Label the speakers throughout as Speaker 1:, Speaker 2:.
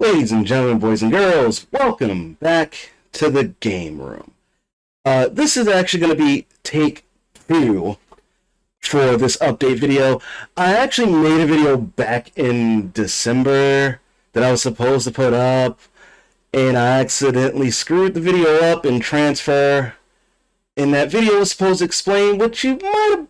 Speaker 1: Ladies and gentlemen, boys and girls, welcome back to the game room. This is actually going to be take 2 for this update video. I actually made a video back in December that I was supposed to put up, and I accidentally screwed the video up in transfer. And that video was supposed to explain what you might have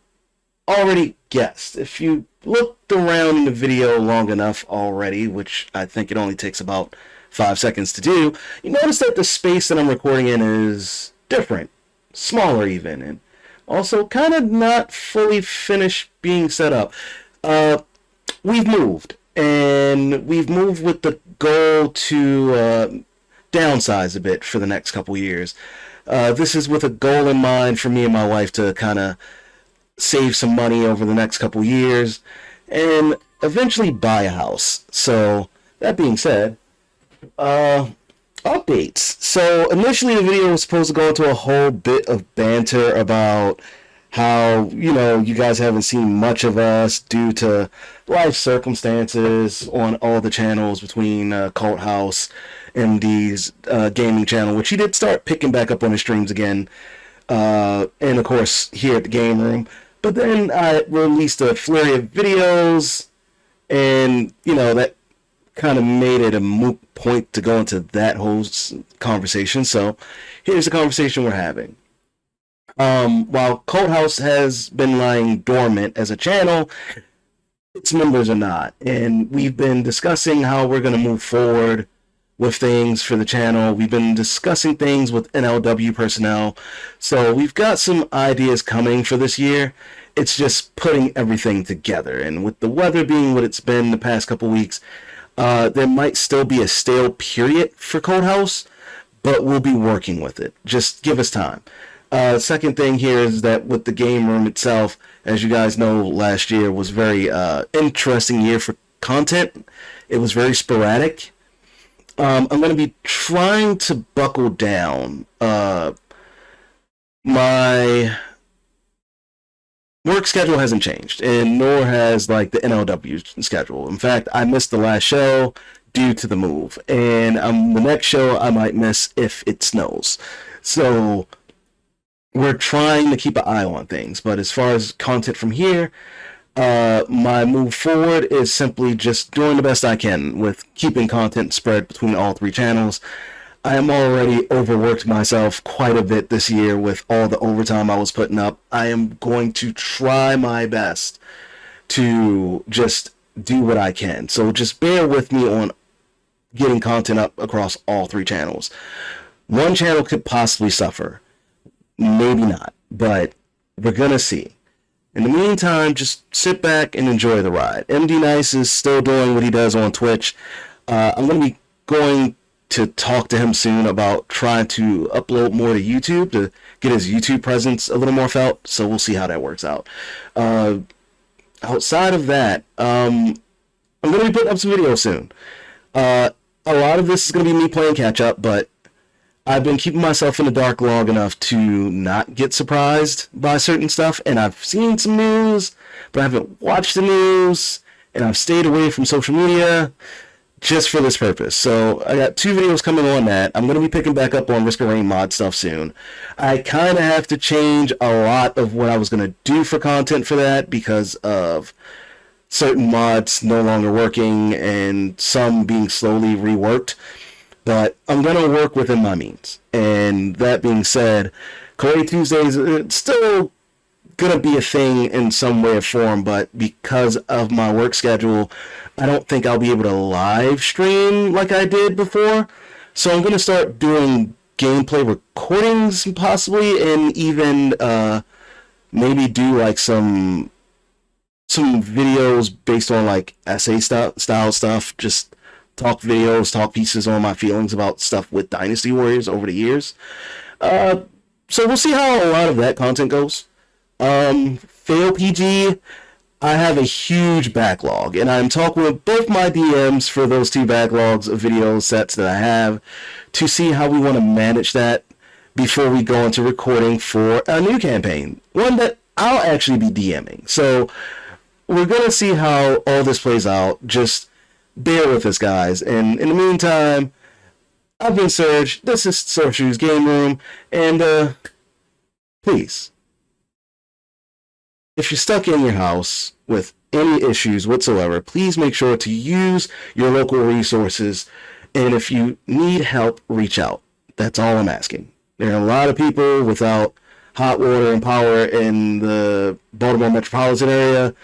Speaker 1: already guessed. If you looked around in the video long enough already, which I think it only takes about 5 seconds to do, you notice that the space that I'm recording in is different, smaller even, and also kind of not fully finished being set up. We've moved, and we've moved with the goal to downsize a bit for the next couple years. This is with a goal in mind for me and my wife to kind of save some money over the next couple years and eventually buy a house. So that being said, updates. So initially the video was supposed to go into a whole bit of banter about how, you guys haven't seen much of us due to life circumstances on all the channels between Cult House, MD's gaming channel, which he did start picking back up on his streams again, and of course here at the game room. But then I released a flurry of videos, and that kind of made it a moot point to go into that whole conversation. So here's the conversation we're having. While Cult House has been lying dormant as a channel, its members are not, and we've been discussing how we're going to move forward with things for the channel. We've been discussing things with NLW personnel, so we've got some ideas coming for this year. It's just putting everything together, and with the weather being what it's been the past couple weeks, there might still be a stale period for Cult House, but we'll be working with it. Just give us time. Second thing here is that with the game room itself, as you guys know, last year was very interesting year for content. It was very sporadic. I'm going to be trying to buckle down. My work schedule hasn't changed, and nor has the NLW schedule. In fact, I missed the last show due to the move, and the next show I might miss if it snows. So we're trying to keep an eye on things, but as far as content from here, my move forward is simply just doing the best I can with keeping content spread between all 3 channels. I am already overworked myself quite a bit this year with all the overtime I was putting up. I am going to try my best to just do what I can. So just bear with me on getting content up across all 3 channels. One channel could possibly suffer. Maybe not, but we're gonna see. In the meantime, just sit back and enjoy the ride. MD Nice is still doing what he does on Twitch. I'm going to be going to talk to him soon about trying to upload more to YouTube to get his YouTube presence a little more felt. So we'll see how that works out. Outside of that, I'm going to be putting up some videos soon. A lot of this is going to be me playing catch up, but I've been keeping myself in the dark long enough to not get surprised by certain stuff, and I've seen some news, but I haven't watched the news, and I've stayed away from social media just for this purpose. So I got 2 videos coming on that. I'm going to be picking back up on Risk of Rain mod stuff soon. I kind of have to change a lot of what I was going to do for content for that because of certain mods no longer working and some being slowly reworked. But I'm going to work within my means. And that being said, Koei Tuesdays, it's still going to be a thing in some way or form, but because of my work schedule, I don't think I'll be able to live stream like I did before. So I'm going to start doing gameplay recordings possibly, and even maybe do some videos based on essay style stuff, just talk videos, talk pieces on my feelings about stuff with Dynasty Warriors over the years. So we'll see how a lot of that content goes. Fail PG, I have a huge backlog, and I'm talking with both my DMs for those 2 backlogs of video sets that I have to see how we want to manage that before we go into recording for a new campaign, one that I'll actually be DMing. So we're going to see how all this plays out. Just bear with us, guys. And in the meantime, I've been Serge. This is SourceU's Game Room. And please, if you're stuck in your house with any issues whatsoever, please make sure to use your local resources. And if you need help, reach out. That's all I'm asking. There are a lot of people without hot water and power in the Baltimore metropolitan area.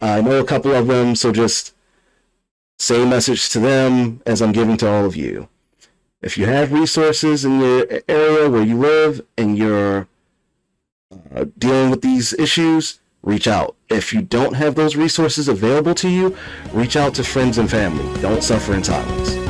Speaker 1: I know a couple of them, so just same message to them as I'm giving to all of you. If you have resources in your area where you live and you're dealing with these issues, reach out. If you don't have those resources available to you, reach out to friends and family. Don't suffer in silence.